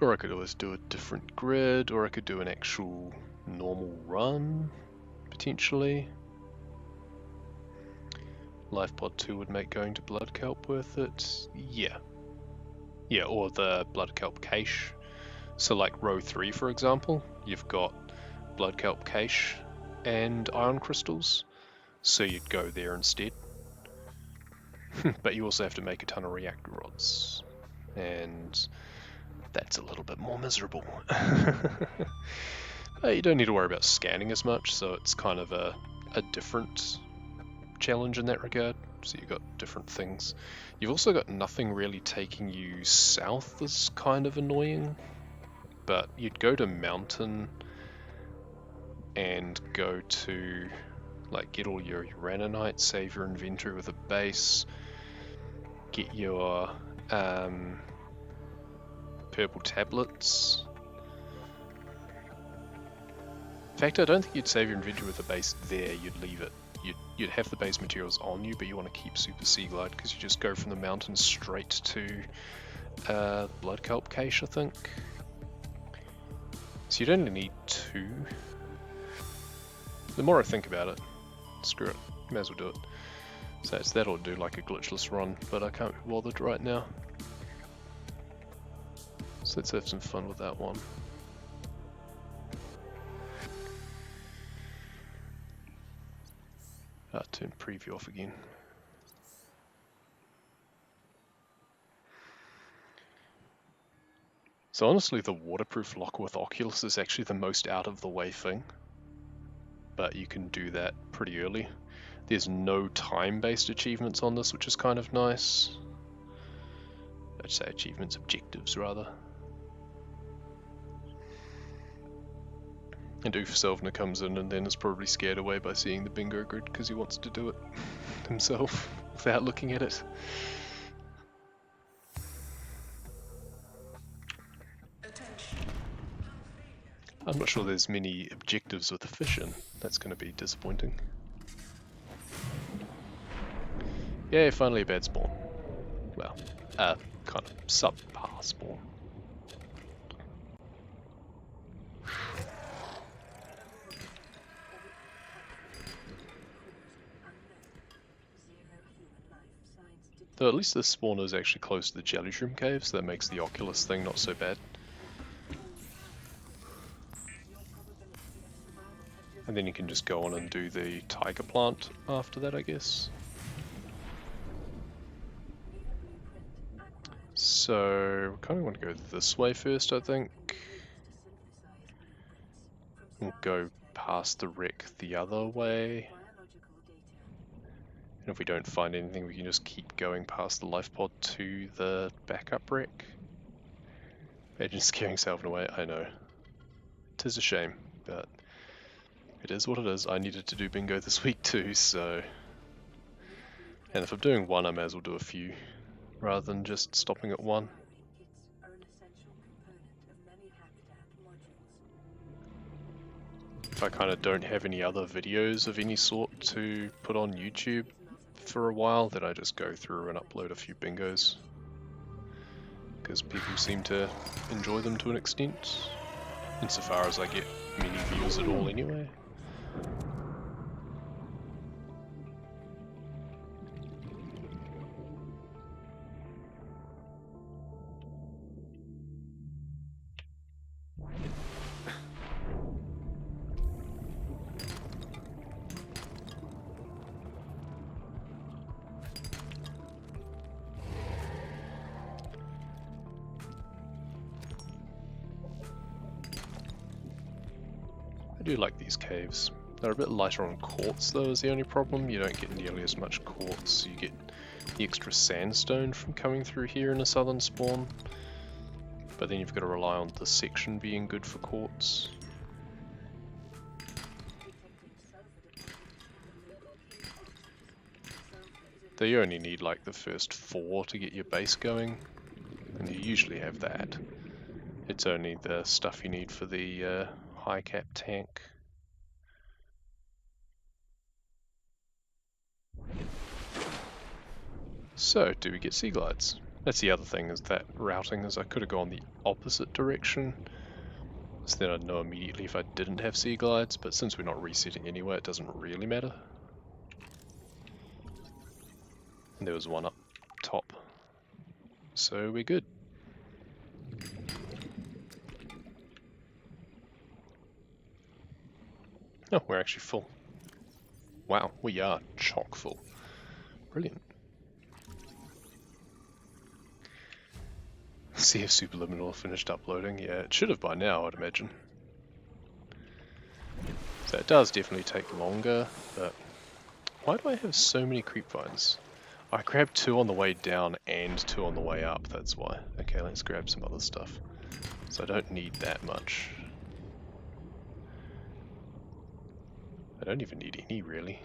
Or I could always do a different grid, or I could do an actual normal run, potentially. Life Pod 2 would make going to Blood Kelp worth it. Yeah. Yeah, or the Blood Kelp cache. So like row 3 for example, you've got Blood Kelp cache and ion crystals. So you'd go there instead. But you also have to make a ton of reactor rods. And that's a little bit more miserable. You don't need to worry about scanning as much, so it's kind of a different challenge in that regard. So you've got different things. You've also got nothing really taking you south is kind of annoying. But you'd go to mountain and go to like get all your uranite, save your inventory with a base, get your purple tablets. In fact, I don't think you'd save your inventory with a base there, you'd leave it. You'd have the base materials on you, but you want to keep Super Sea Glide because you just go from the mountains straight to Blood Kelp cache, I think. So you'd only need 2. The more I think about it, screw it, may as well do it. So it's that or do like a glitchless run, but I can't be bothered right now. So let's have some fun with that one. Turn preview off again. So honestly, the waterproof lock with Oculus is actually the most out of the way thing. But you can do that pretty early. There's no time-based achievements on this, which is kind of nice. I'd say achievements, objectives rather. And Ufselvner comes in and then is probably scared away by seeing the bingo grid because he wants to do it himself without looking at it. I'm not sure there's many objectives with the fish in. That's going to be disappointing. Yay, finally a bad spawn. Well, kind of subpar spawn. Though at least this spawner is actually close to the jelly shroom cave, so that makes the Oculus thing not so bad. And then you can just go on and do the tiger plant after that, I guess. So, kind of want to go this way first, I think. We'll go past the wreck the other way. And if we don't find anything, we can just keep going past the life pod to the backup wreck. Imagine scaring Salvin away, I know. 'Tis a shame, but it is what it is. I needed to do bingo this week too, so... And if I'm doing one, I may as well do a few, rather than just stopping at one. If I kind of don't have any other videos of any sort to put on YouTube for a while, then I just go through and upload a few bingos. Because people seem to enjoy them to an extent, insofar as I get many views at all anyway. I do like these caves. They're a bit lighter on quartz though is the only problem. You don't get nearly as much quartz. You get the extra sandstone from coming through here in a southern spawn. But then you've got to rely on this section being good for quartz. Though you only need like the first 4 to get your base going. And you usually have that. It's only the stuff you need for the high cap tank. So, do we get sea glides? That's the other thing, is that routing, is I could have gone the opposite direction, so then I'd know immediately if I didn't have sea glides, but since we're not resetting anyway, it doesn't really matter. And there was one up top, so we're good. Oh, we're actually full. Wow, we are chock full. Brilliant. See if Superliminal finished uploading. Yeah, it should have by now, I'd imagine. So it does definitely take longer, but why do I have so many creep vines? I grabbed 2 on the way down and 2 on the way up, that's why. Okay, let's grab some other stuff. So I don't need that much. I don't even need any, really.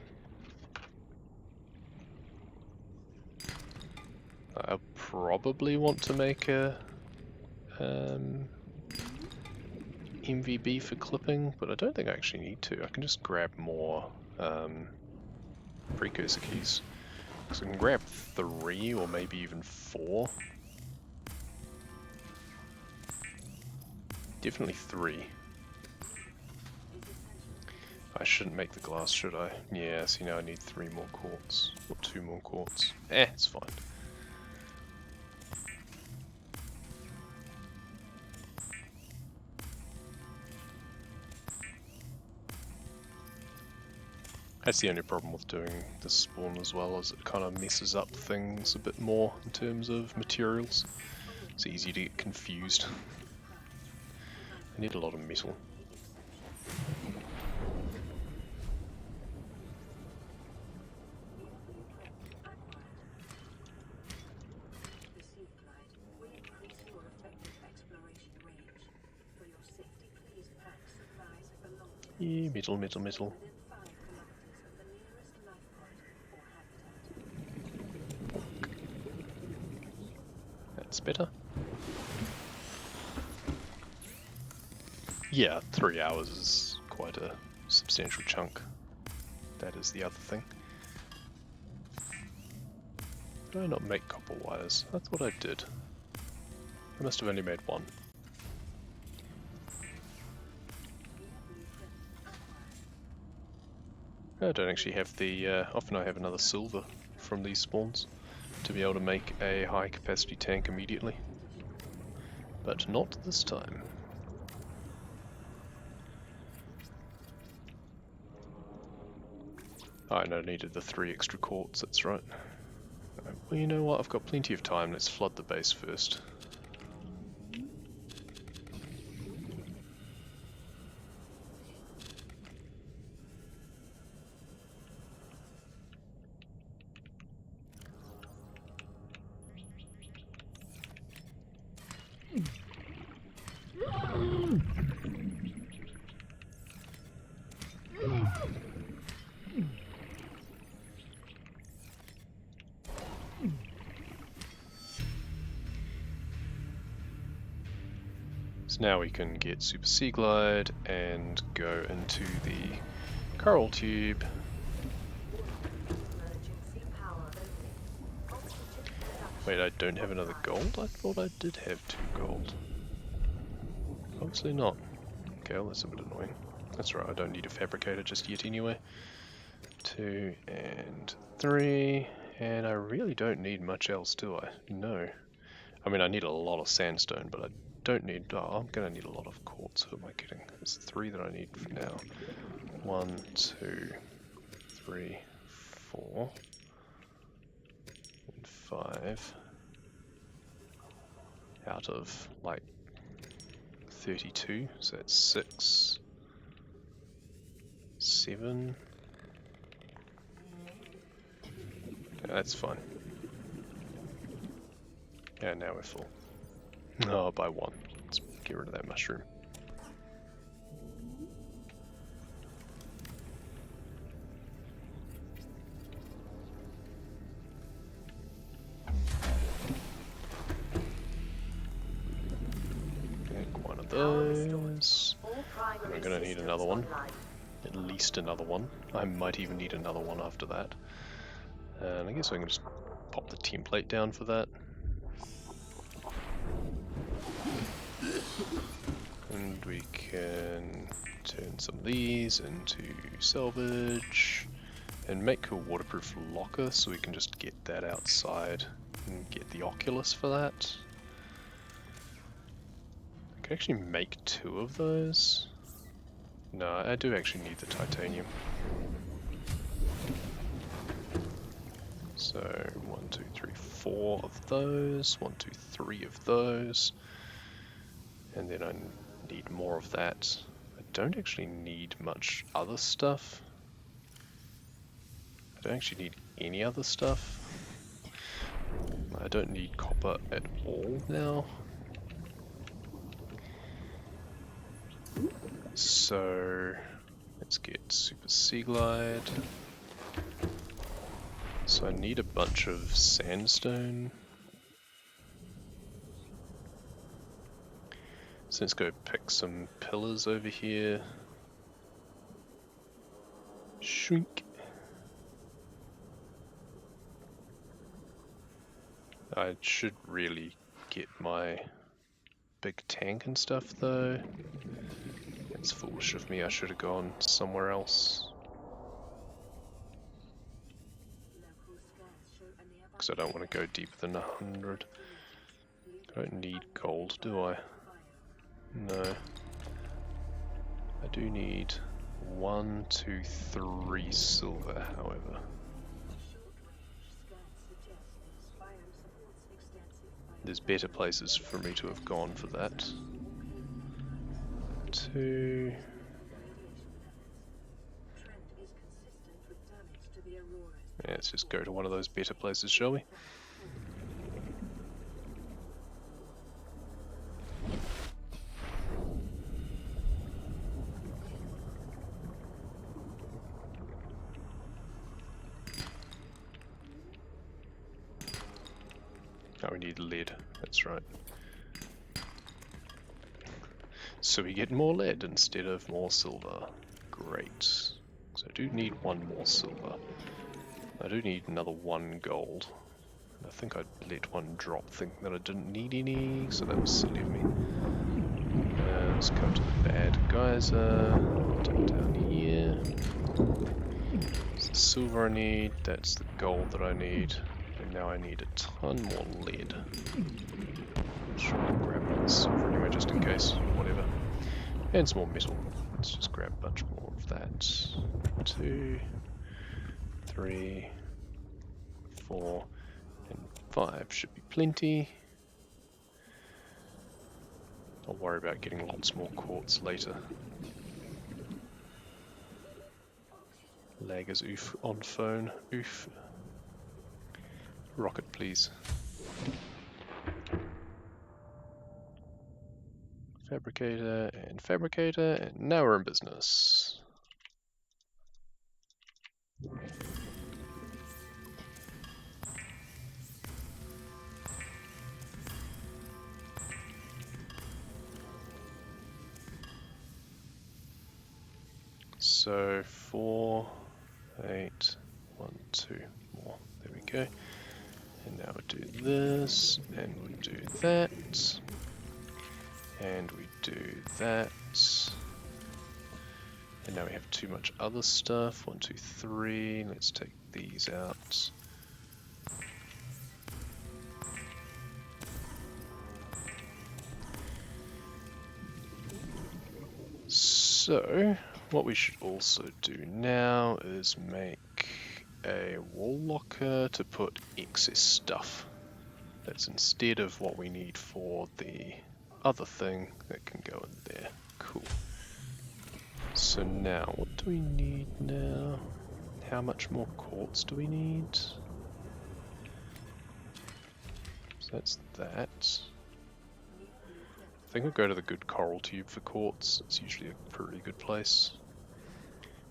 I'll probably want to make a MVB for clipping, but I don't think I actually need to. I can just grab more precursor keys. So I can grab 3 or maybe even 4. Definitely 3. I shouldn't make the glass, should I? Yeah, see now I need 3 more quartz. Or 2 more quartz. It's fine. That's the only problem with doing this spawn as well, is it kind of messes up things a bit more in terms of materials. It's easy to get confused. I need a lot of metal. Yeah, metal, metal, metal. That's better. Yeah, 3 hours is quite a substantial chunk. That is the other thing. Did I not make copper wires? That's what I did. I must have only made 1. I don't actually have the, often I have another silver from these spawns to be able to make a high capacity tank immediately. But not this time. I needed the 3 extra quartz, that's right. Well, you know what, I've got plenty of time, let's flood the base first. So now we can get Super Sea Glide and go into the coral tube. Wait, I don't have another gold? I thought I did have 2 gold. Obviously not. Okay, well that's a bit annoying. That's right, I don't need a fabricator just yet anyway. 2 and 3, and I really don't need much else, do I? No. I mean, I need a lot of sandstone, but I don't need... Oh, I'm going to need a lot of quartz. Who am I getting? There's 3 that I need for now. 1, 2, 3, 4, and 5. Out of, like, 32. So that's 6, 7... Yeah, that's fine. Yeah, now we're full. Oh, by 1. Let's get rid of that mushroom. Take 1 of those. I'm gonna need another one. At least another one. I might even need another one after that. And I guess I can just pop the template down for that. can turn some of these into salvage and make a waterproof locker so we can just get that outside and get the Oculus for that. I can actually make 2 of those. No, I do actually need the titanium. So 1, 2, 3, 4 of those, 1, 2, 3 of those, and then I need more of that. I don't actually need much other stuff. I don't actually need any other stuff. I don't need copper at all now. So let's get Super Sea Glide. So I need a bunch of sandstone. So let's go pick some pillars over here. Shrink. I should really get my big tank and stuff though. It's foolish of me, I should have gone somewhere else. Because I don't want to go deeper than 100. I don't need gold, do I? No. I do need 1, 2, 3 silver, however. There's better places for me to have gone for that. 2. Yeah, let's just go to one of those better places, shall we? Oh, we need lead, that's right. So we get more lead instead of more silver. Great. So I do need 1 more silver. I do need another 1 gold. I think I let 1 drop thinking that I didn't need any, so that was silly of me. Let's come to the bad geyser. Take down here. It's the silver I need, that's the gold that I need. And now I need a ton more lead. Sure, I'll grab another silver anyway, just in case, whatever. And some more metal. Let's just grab a bunch more of that. 2, 3, 4, and 5 should be plenty. I'll worry about getting lots more quartz later. Lag is oof on phone. Oof. Rocket, please. Fabricator, and now we're in business. So 4, 8, 1, 2 more. There we go. And now we do this, and we do that, and we do that. And now we have too much other stuff. 1, 2, 3. Let's take these out. So, what we should also do now is make a wall locker to put excess stuff. That's instead of what we need for the other thing that can go in there. Cool. So now, what do we need now? How much more quartz do we need? So that's that. I think I'll go to the good coral tube for quartz. It's usually a pretty good place.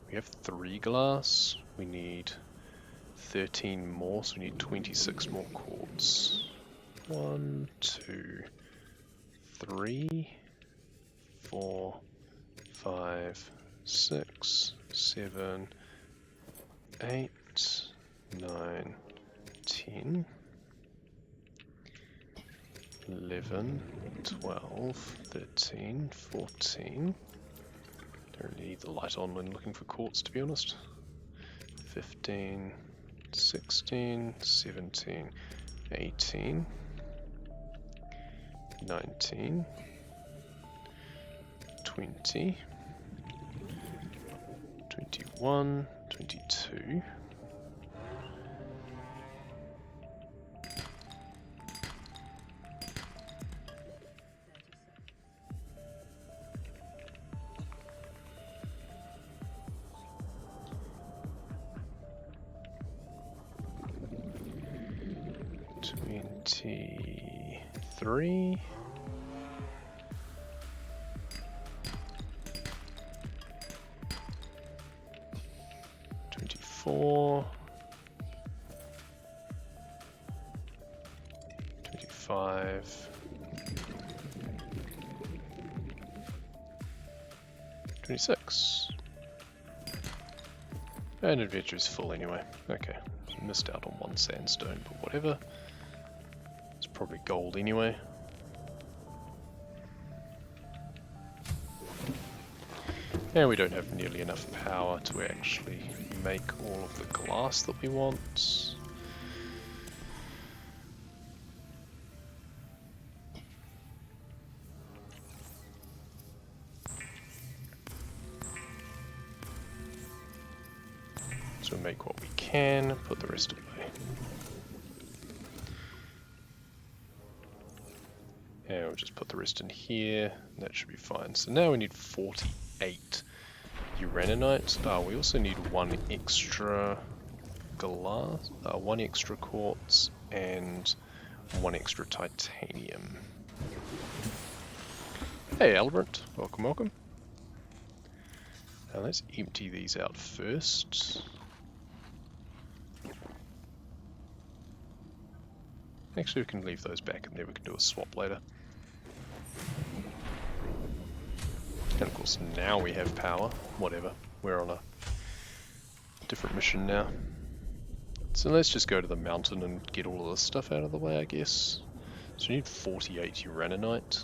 We have 3 glass. We need 13 more, so we need 26 more quartz. 1, 2, 3, 4, 5, 6, 7, 8, 9, 10. 11, 12, 13, 14. Don't really need the light on when looking for quartz, to be honest. 15, 16, 17, 18, 19, 20, 21, 22, 23, 24, 25, 26. And adventure is full anyway. Okay, missed out on one sandstone, but whatever. It's probably gold anyway. And we don't have nearly enough power to actually make all of the glass that we want. So make what we can, put the rest away. And we'll just put the rest in here, and that should be fine. So now we need 48 uraninite. We also need one extra glass, one extra quartz, and one extra titanium. Hey Albert, welcome, welcome. Now let's empty these out first. Actually, we can leave those back and then we can do a swap later. And of course, now we have power. Whatever. We're on a different mission now. So let's just go to the mountain and get all of this stuff out of the way, I guess. So we need 48 uraninite.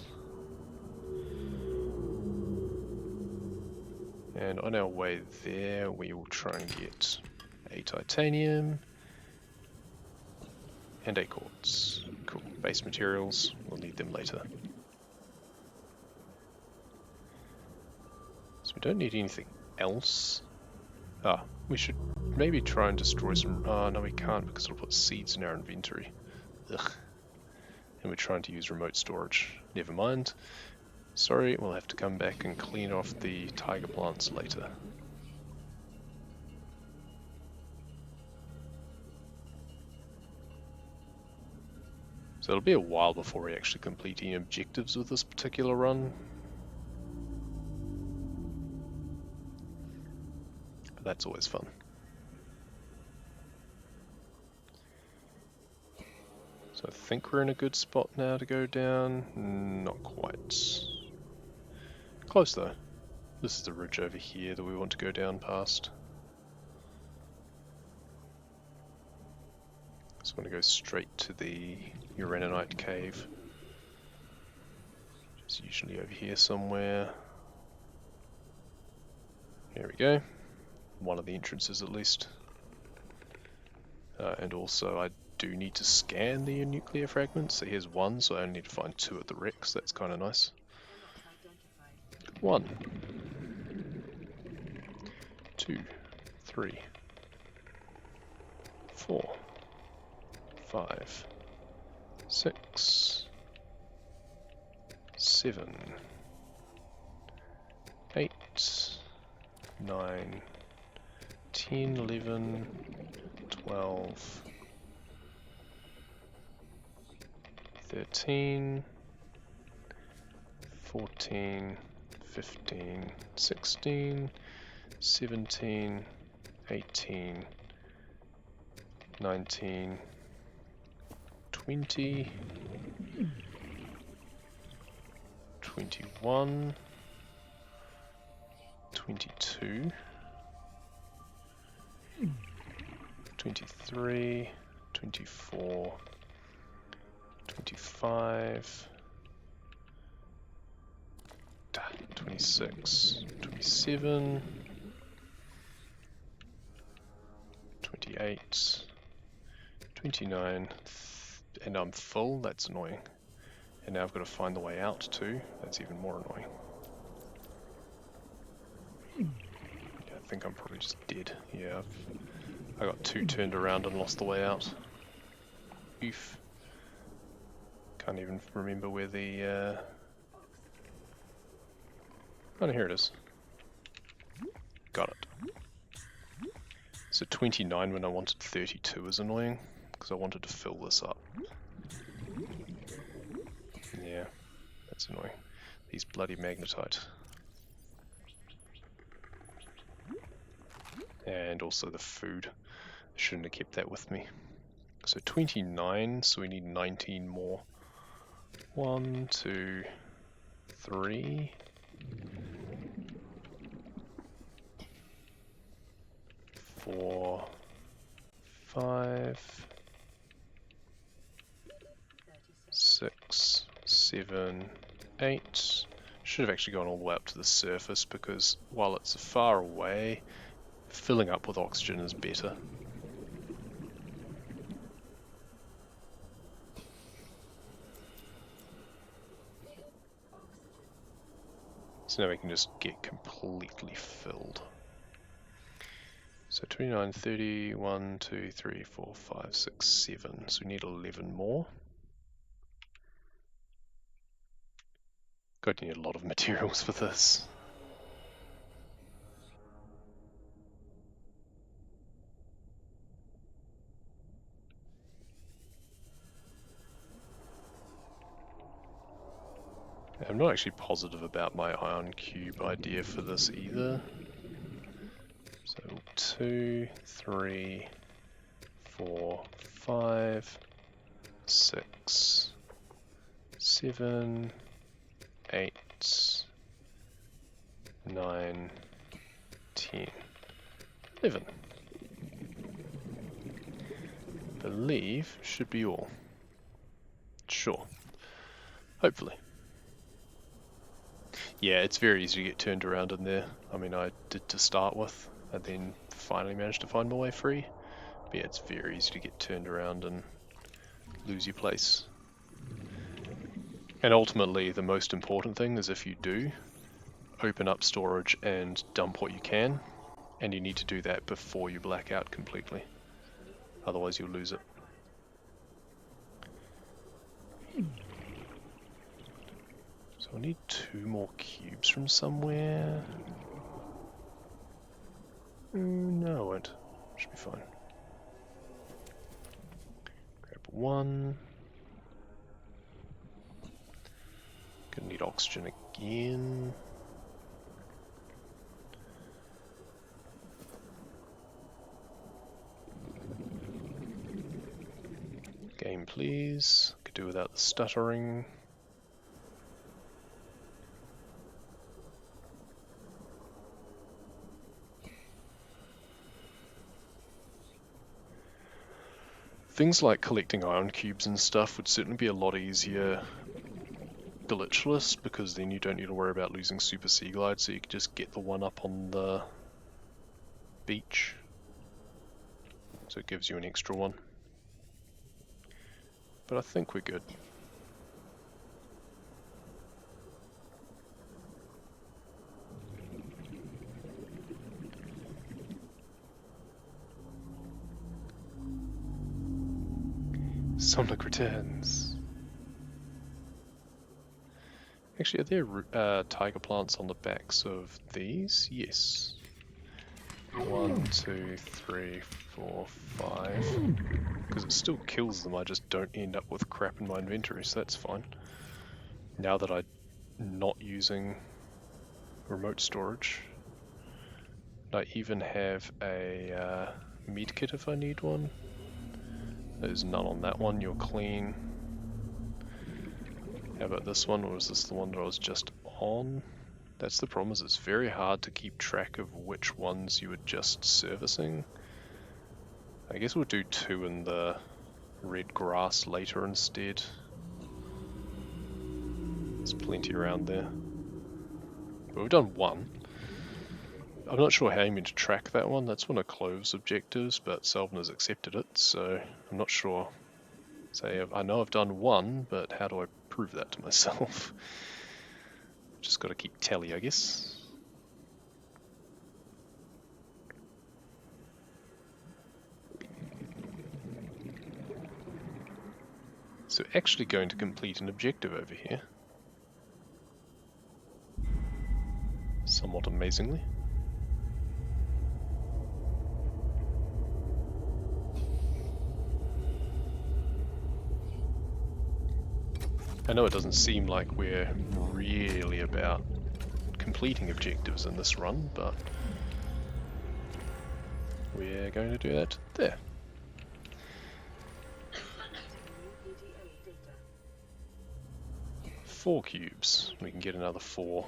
And on our way there, we will try and get a titanium and a quartz. Cool. Base materials, we'll need them later. So we don't need anything else. We should maybe try and destroy some... no we can't because it'll put seeds in our inventory. Ugh. And we're trying to use remote storage. Never mind. Sorry, we'll have to come back and clean off the tiger plants later. So it'll be a while before we actually complete any objectives with this particular run. But that's always fun. So I think we're in a good spot now to go down. Not quite. Close though. This is the ridge over here that we want to go down past. So I want to go straight to the uraninite cave. It's usually over here somewhere. Here we go. One of the entrances at least. And also I do need to scan the nuclear fragments. So here's one, so I only need to find 2 at the wrecks. That's kind of nice. 1, 2, 3, 4, 5, 6, 7, 8, 9, 10, 11, 12, 13, 14, 15, 16, 17, 18, 19, 20, 21, 22, 23, 24, 25, 26, 27, 28, 29, and I'm full. That's annoying. And now I've got to find the way out too. That's even more annoying. Yeah, I think I'm probably just dead. Yeah, I got 2 turned around and lost the way out. Oof. Can't even remember where the... Oh, here it is. Got it. So 29 when I wanted 32 is annoying, because I wanted to fill this up. Yeah, that's annoying. These bloody magnetite. And also the food. I shouldn't have kept that with me. So 29, so we need 19 more. 1, 2, 3. 4, 5, 6, 7, 8. Should have actually gone all the way up to the surface because while it's far away, filling up with oxygen is better. So now we can just get completely filled. So 29, 30, 1, 2, 3, 4, 5, 6, 7. So we need 11 more. God, you need a lot of materials for this. I'm not actually positive about my ion cube idea for this either. So 2, 3, 4, 5, 6, 7, 8, 9, 10, 11. Believe should be all. Sure. Hopefully. Yeah, it's very easy to get turned around in there. I mean, I did to start with, and then finally managed to find my way free. But yeah, it's very easy to get turned around and lose your place. And ultimately, the most important thing is if you do, open up storage and dump what you can, and you need to do that before you black out completely. Otherwise you'll lose it. So I need 2 more cubes from somewhere. No, I won't. Should be fine. Grab 1. Gonna need oxygen again. Game, please. Could do without the stuttering. Things like collecting ion cubes and stuff would certainly be a lot easier glitchless, because then you don't need to worry about losing Super Sea Glide, so you can just get the one up on the beach. So it gives you an extra one. But I think we're good. Somnic returns. Actually, are there tiger plants on the backs of these? Yes. 1, 2, 3, 4, 5. Because it still kills them, I just don't end up with crap in my inventory, so that's fine. Now that I'm not using remote storage. I even have a med kit if I need one. There's none on that one, you're clean. How about this one, or is this the one that I was just on? That's the problem, is it's very hard to keep track of which ones you were just servicing. I guess we'll do 2 in the red grass later instead. There's plenty around there. But we've done one. I'm not sure how you meant to track that one. That's one of Clove's objectives, but Selvin has accepted it, so I'm not sure. Say, I know I've done one, but how do I prove that to myself? Just got to keep tally, I guess. So actually going to complete an objective over here. Somewhat amazingly. I know it doesn't seem like we're really about completing objectives in this run, but we're going to do that there. Four cubes. We can get another 4.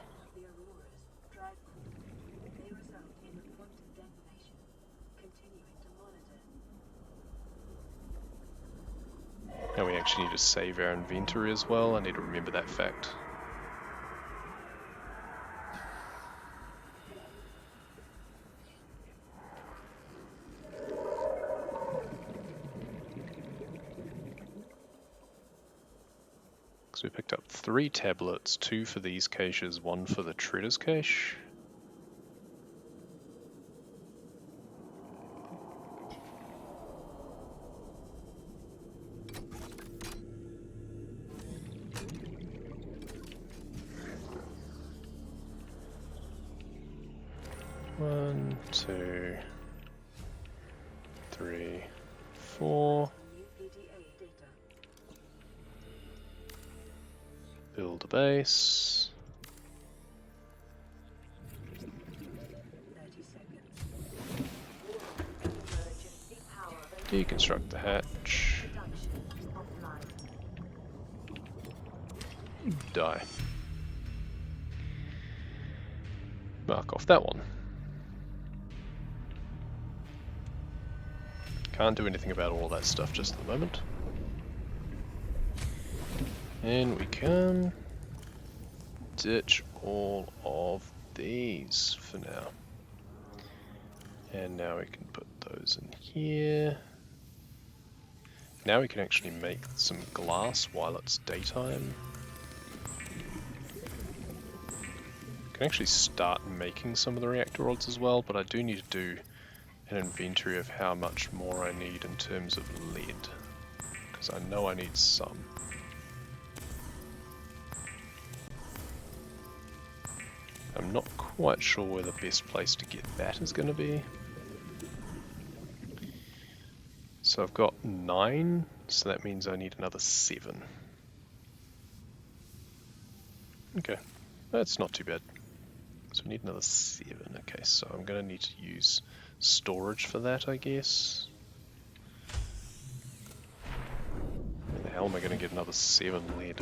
Now we actually need to save our inventory as well. I need to remember that fact. So we picked up 3 tablets, 2 for these caches, 1 for the Treader's cache. One, 2, 3, 4. Build a base. Deconstruct the hatch. Die. Mark off that one. Can't do anything about all that stuff just at the moment. And we can ditch all of these for now. And now we can put those in here. Now we can actually make some glass while it's daytime. I can actually start making some of the reactor rods as well, but I do need to do an inventory of how much more I need in terms of lead, because I know I need some. I'm not quite sure where the best place to get that is going to be. So I've got 9, so that means I need another 7. Okay, that's not too bad. So we need another 7. Okay, so I'm going to need to use storage for that, I guess. Where the hell am I going to get another 7 lead?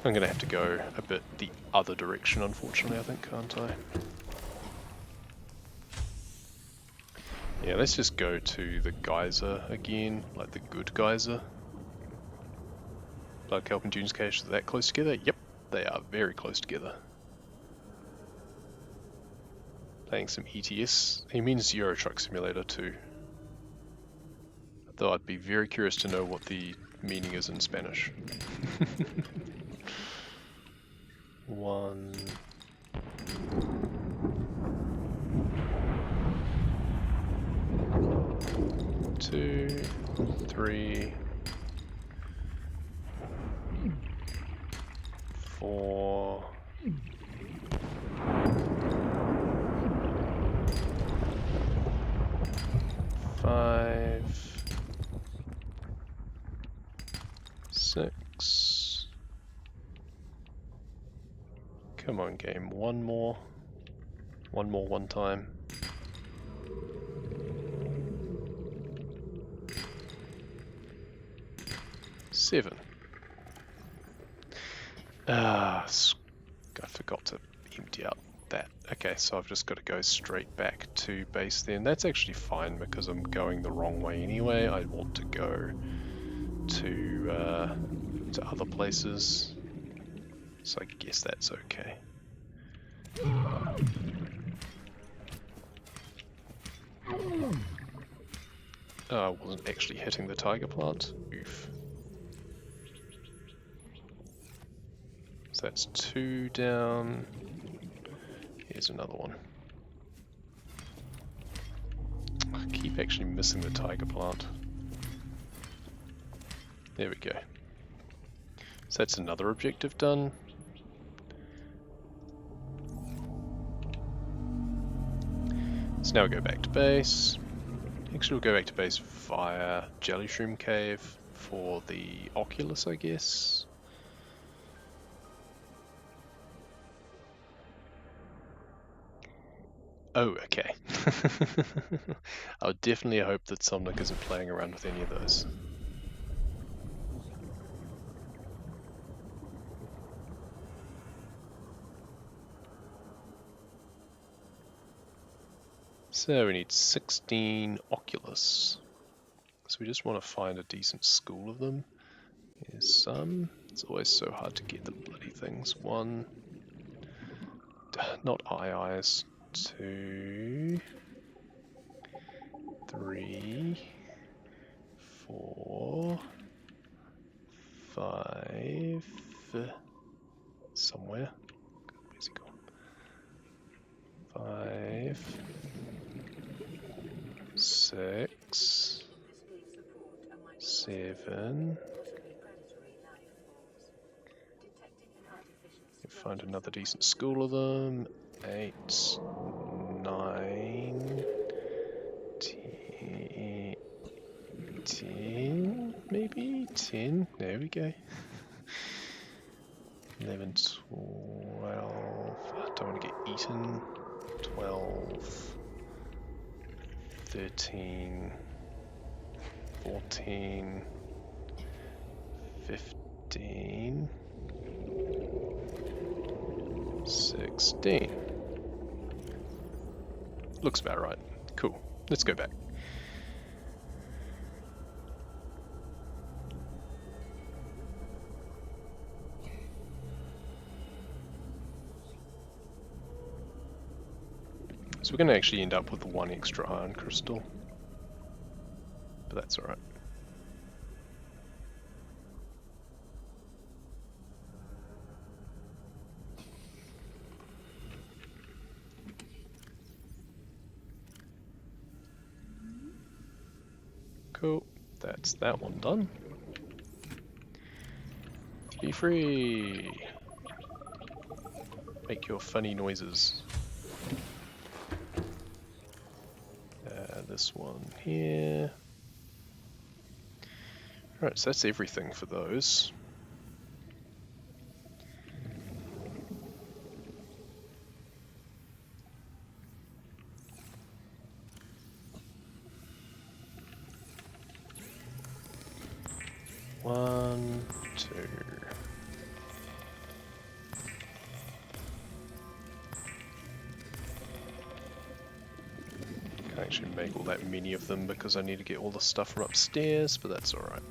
I'm going to have to go a bit the other direction, unfortunately, I think, can't I? Yeah, let's just go to the geyser again, like the good geyser. Blood Kelp and Dunes cache, are that close together? Yep, they are very close together. Playing some ETS. He means Euro Truck Simulator too. Though I'd be very curious to know what the meaning is in Spanish. 1, 2, 3, 4, 5, 6. Come on, game. One more. One time. 7. I forgot to empty out that. Okay, so I've just got to go straight back to base then. That's actually fine because I'm going the wrong way anyway. I want to go to other places. So I guess that's okay. Oh, I wasn't actually hitting the tiger plant. Oof. So that's 2 down. Here's another one. I keep actually missing the tiger plant. There we go. So that's another objective done. So now we go back to base. Actually, we'll go back to base via Jelly Shroom Cave for the Oculus, I guess. Oh, okay. I would definitely hope that Subnautica isn't playing around with any of those. So we need 16 Oculus. So we just want to find a decent school of them. Here's some. It's always so hard to get the bloody things. 1, not eyes. 2, 3, 4, 5. Somewhere. Where's he gone? 5, 6, 7. Find another decent school of them. 8, 9, 10, maybe 10. There we go. 11, 12. I don't want to get eaten. 12, 13, 14, 15, 16. Looks about right. Cool. Let's go back. So we're going to actually end up with 1 extra iron crystal. But that's alright. Cool. That's that one done. Be free! Make your funny noises. This one here. Alright, so that's everything for those. One, two. Can't actually make all that many of them because I need to get all the stuff from upstairs, but that's alright.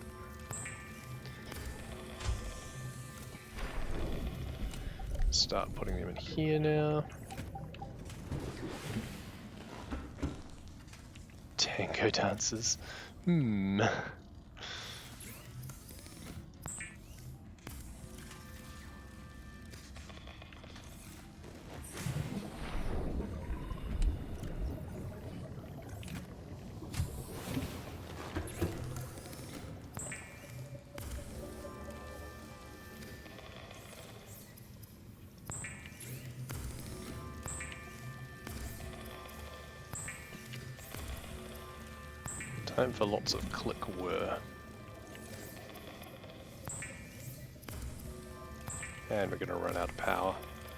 Start putting them in here now. Tango dancers. Time for lots of click whir. And we're going to run out of power,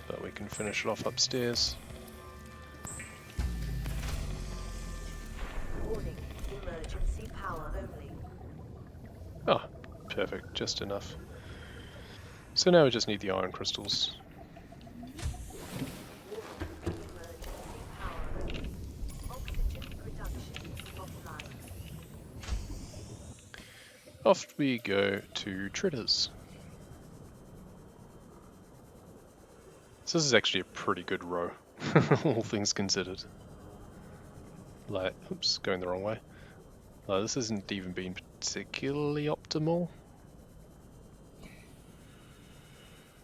but we can finish it off upstairs. Warning, emergency power only. Oh, perfect, just enough. So now we just need the iron crystals. Off we go to Traders. So this is actually a pretty good row, all things considered. Like, oops, going the wrong way. This hasn't even been particularly optimal.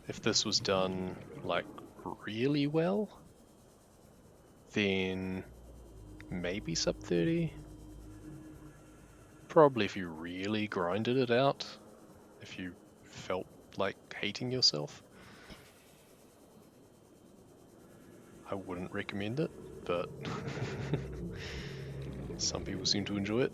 If this was done, like, really well, then maybe sub 30. Probably if you really grinded it out, if you felt like hating yourself. I wouldn't recommend it, but some people seem to enjoy it.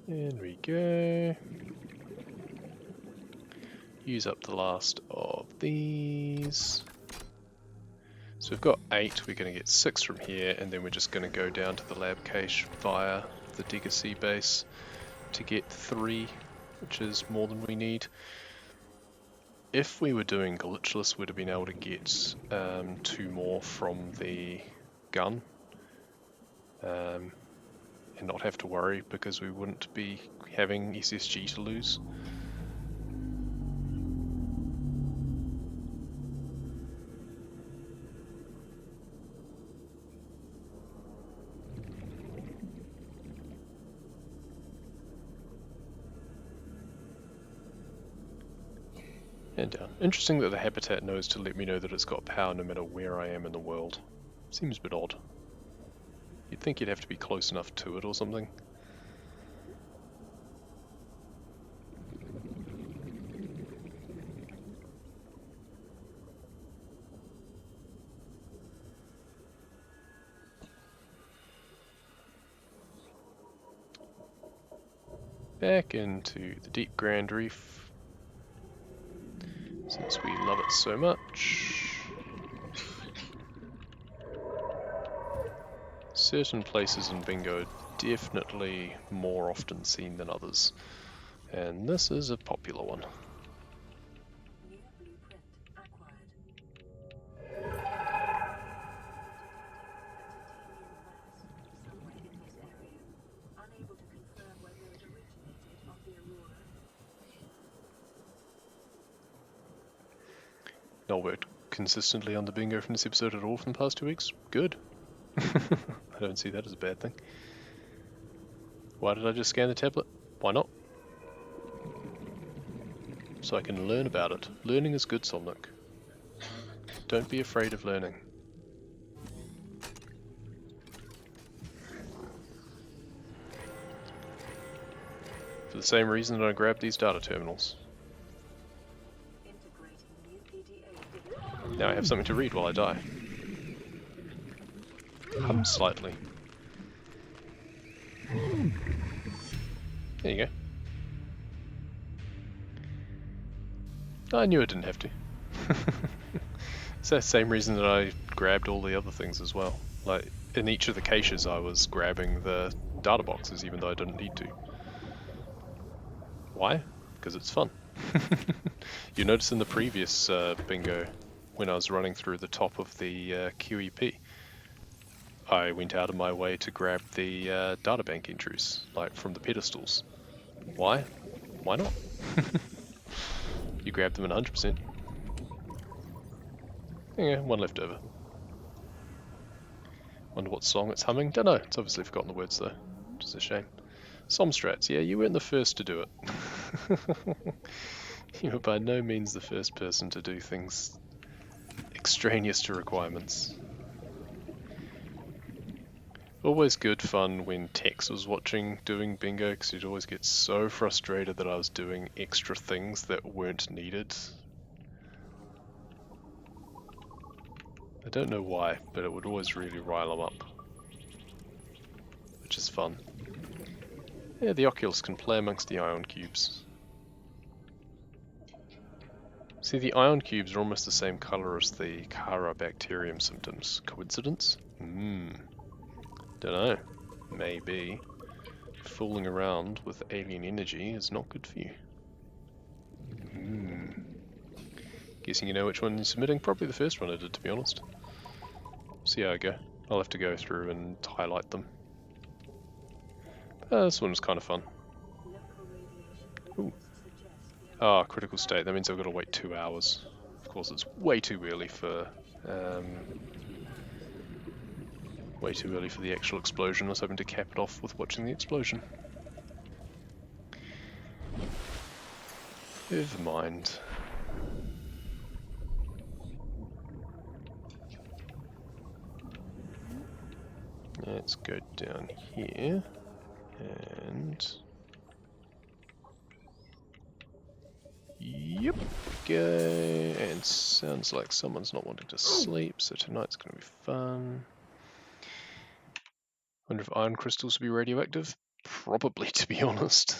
And we go. Use up the last of these. So we've got 8, we're going to get 6 from here, and then we're just going to go down to the lab cache via the Digger Sea base to get 3, which is more than we need. If we were doing glitchless, we'd have been able to get 2 more from the gun, and not have to worry because we wouldn't be having SSG to lose. And down. Interesting that the habitat knows to let me know that it's got power no matter where I am in the world. Seems a bit odd. You'd think you'd have to be close enough to it or something. Back into the deep Grand Reef, since we love it so much. Certain places in Bingo are definitely more often seen than others, and this is a popular one. New blueprint acquired. Somewhere in this area. Unable to confirm whether it originated on the Aurora. Not worked consistently on the Bingo from this episode at all from the past 2 weeks. Good. I don't see that as a bad thing. Why did I just scan the tablet? Why not? So I can learn about it. Learning is good, Subnautica. Don't be afraid of learning. For the same reason that I grabbed these data terminals. Integrating new PDA. Now I have something to read while I die. Hum slightly. There you go. I knew I didn't have to. It's that same reason that I grabbed all the other things as well. Like, in each of the caches I was grabbing the data boxes even though I didn't need to. Why? Because it's fun. You notice in the previous bingo, when I was running through the top of the QEP, I went out of my way to grab the databank entries, like from the pedestals. Why? Why not? You grab them at 100%. Yeah, one left over. Wonder what song it's humming? Don't know, it's obviously forgotten the words though, which is a shame. Somstrats, yeah, you weren't the first to do it. You were by no means the first person to do things extraneous to requirements. Always good fun when Tex was watching doing bingo, because he'd always get so frustrated that I was doing extra things that weren't needed. I don't know why, but it would always really rile him up. Which is fun. Yeah, the Oculus can play amongst the ion cubes. See, the ion cubes are almost the same color as the Carabacterium symptoms. Coincidence? Dunno. Maybe. Fooling around with alien energy is not good for you. Guessing you know which one you're submitting? Probably the first one I did, to be honest. See how I go. I'll have to go through and highlight them. This one was kind of fun. Ooh. Ah, critical state. That means I've got to wait 2 hours. Of course, it's way too early for the actual explosion. I was hoping to cap it off with watching the explosion. Never mind. Let's go down here and yep, go. And sounds like someone's not wanting to sleep, so tonight's going to be fun. Wonder if iron crystals will be radioactive? Probably, to be honest.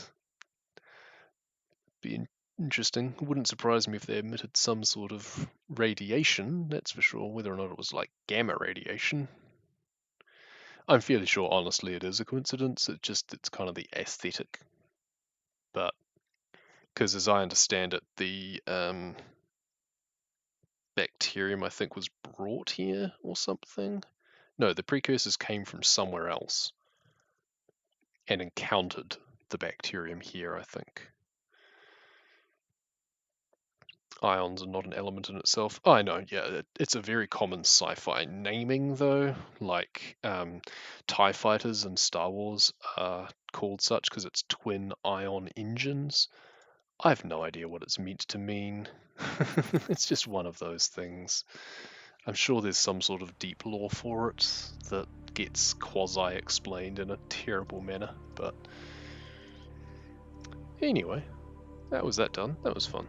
Be interesting. Wouldn't surprise me if they emitted some sort of radiation, that's for sure. Whether or not it was like gamma radiation, I'm fairly sure, honestly, it is a coincidence. It's kind of the aesthetic. But, because as I understand it, the bacterium, I think, was brought here or something. No, the precursors came from somewhere else and encountered the bacterium here, I think. Ions are not an element in itself. Oh, I know, yeah, it's a very common sci-fi naming, though. Like, TIE fighters in Star Wars are called such because it's twin ion engines. I have no idea what it's meant to mean. It's just one of those things. I'm sure there's some sort of deep lore for it that gets quasi-explained in a terrible manner, but anyway, that was that done. That was fun.